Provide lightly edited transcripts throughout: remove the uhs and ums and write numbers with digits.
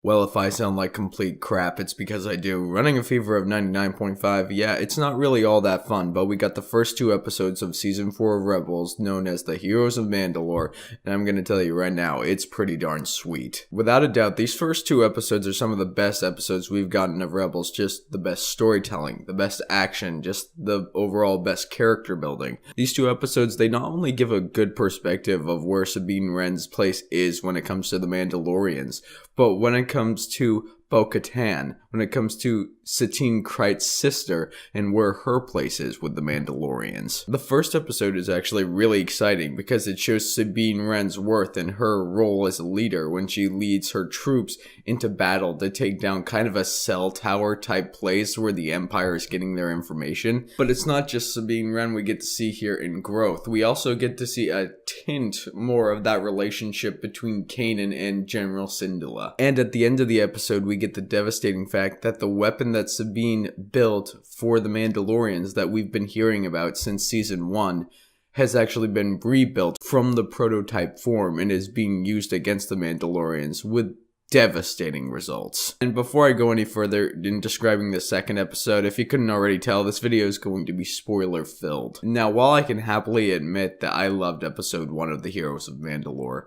Well, if I sound like complete crap, it's because I do. Running a fever of 99.5, yeah, it's not really all that fun, but we got the first 2 episodes of Season 4 of Rebels, known as the Heroes of Mandalore, and I'm gonna tell you right now, it's pretty darn sweet. Without a doubt, these first 2 episodes are some of the best episodes we've gotten of Rebels, just the best storytelling, the best action, just the overall best character building. These 2 episodes, they not only give a good perspective of where Sabine Wren's place is when it comes to the Mandalorians, but when it comes to Bo-Katan, when it comes to Satine Kryte's sister, and where her place is with the Mandalorians. The first episode is actually really exciting because it shows Sabine Wren's worth and her role as a leader when she leads her troops into battle to take down kind of a cell tower type place where the Empire is getting their information. But it's not just Sabine Wren we get to see here in growth. We also get to see a tint more of that relationship between Kanan and General Syndulla. And at the end of the episode, we get the devastating fact that the weapon that Sabine built for the Mandalorians that we've been hearing about since season 1 has actually been rebuilt from the prototype form and is being used against the Mandalorians with devastating results. And before I go any further in describing the second episode, if you couldn't already tell, this video is going to be spoiler filled. Now, while I can happily admit that I loved episode 1 of the Heroes of Mandalore,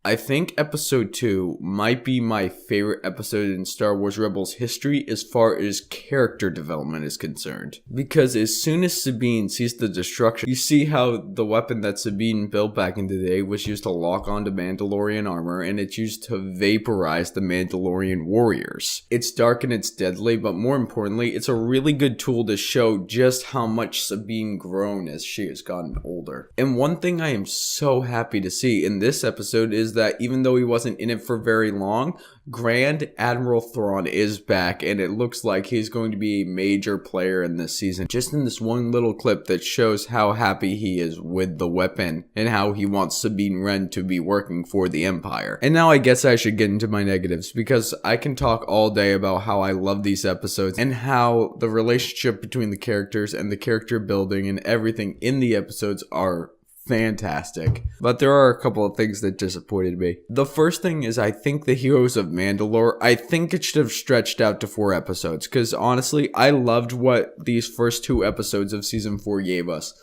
I think episode 2 might be my favorite episode in Star Wars Rebels history as far as character development is concerned. Because as soon as Sabine sees the destruction, you see how the weapon that Sabine built back in the day was used to lock onto Mandalorian armor, and it's used to vaporize the Mandalorian warriors. It's dark and it's deadly, but more importantly, it's a really good tool to show just how much Sabine grown as she has gotten older. And one thing I am so happy to see in this episode is that even though he wasn't in it for very long, Grand Admiral Thrawn is back, and it looks like he's going to be a major player in this season. Just in this one little clip that shows how happy he is with the weapon and how he wants Sabine Wren to be working for the Empire. And now I guess I should get into my negatives, because I can talk all day about how I love these episodes and how the relationship between the characters and the character building and everything in the episodes are fantastic. But there are a couple of things that disappointed me. The first thing is I think the Heroes of Mandalore, I think it should have stretched out to 4 episodes, because honestly, I loved what these first 2 episodes of season 4 gave us.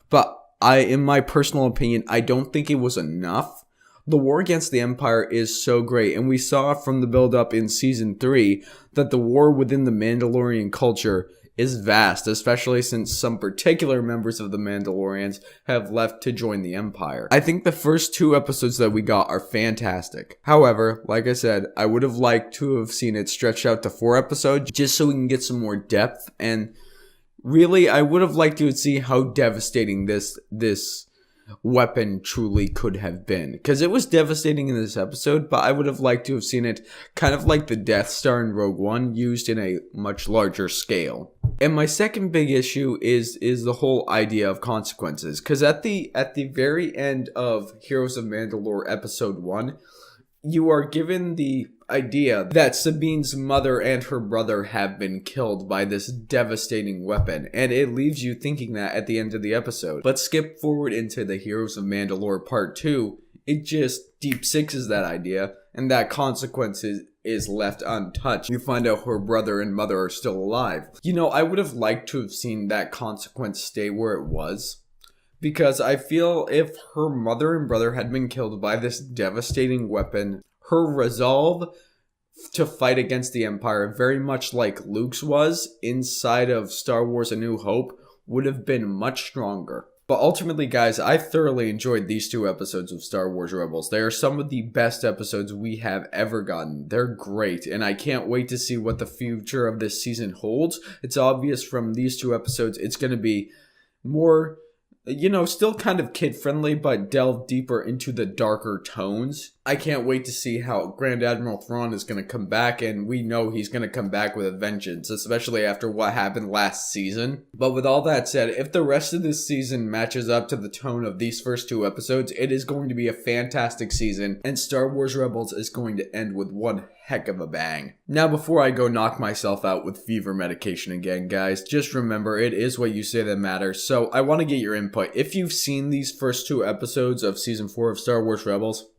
But in my personal opinion, I don't think it was enough. The war against the Empire is so great, and we saw from the build-up in season 3 that the war within the Mandalorian culture is vast, especially since some particular members of the Mandalorians have left to join the Empire. I think the first 2 episodes that we got are fantastic. However, like I said, I would have liked to have seen it stretched out to 4 episodes just so we can get some more depth, and really, I would have liked to see how devastating this weapon truly could have been, because it was devastating in this episode, but I would have liked to have seen it kind of like the Death Star in Rogue One, used in a much larger scale. And my second big issue is the whole idea of consequences, because at the very end of Heroes of Mandalore episode 1, you are given the idea that Sabine's mother and her brother have been killed by this devastating weapon, and it leaves you thinking that at the end of the episode. But skip forward into the Heroes of Mandalore part 2, it just deep sixes that idea, and that consequence is left untouched. You find out her brother and mother are still alive. You know, I would have liked to have seen that consequence stay where it was, because I feel if her mother and brother had been killed by this devastating weapon, her resolve to fight against the Empire, very much like Luke's was inside of Star Wars A New Hope, would have been much stronger. But ultimately, guys, I thoroughly enjoyed these 2 episodes of Star Wars Rebels. They are some of the best episodes we have ever gotten. They're great, and I can't wait to see what the future of this season holds. It's obvious from these 2 episodes, it's going to be more, you know, still kind of kid-friendly, but delve deeper into the darker tones. I can't wait to see how Grand Admiral Thrawn is going to come back, and we know he's going to come back with a vengeance, especially after what happened last season. But with all that said, if the rest of this season matches up to the tone of these first 2 episodes, it is going to be a fantastic season, and Star Wars Rebels is going to end with one heck of a bang. Now, before I go knock myself out with fever medication again, guys, just remember, it is what you say that matters. So I want to get your input. If you've seen these first 2 episodes of season 4 of Star Wars Rebels,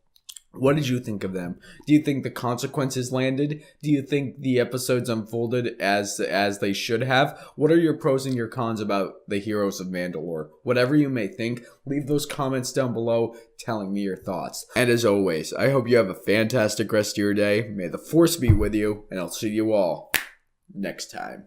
What did you think of them? Do you think the consequences landed? Do you think the episodes unfolded as they should have? What are your pros and your cons about the Heroes of Mandalore? Whatever you may think, leave those comments down below telling me your thoughts. And as always, I hope you have a fantastic rest of your day. May the Force be with you, and I'll see you all next time.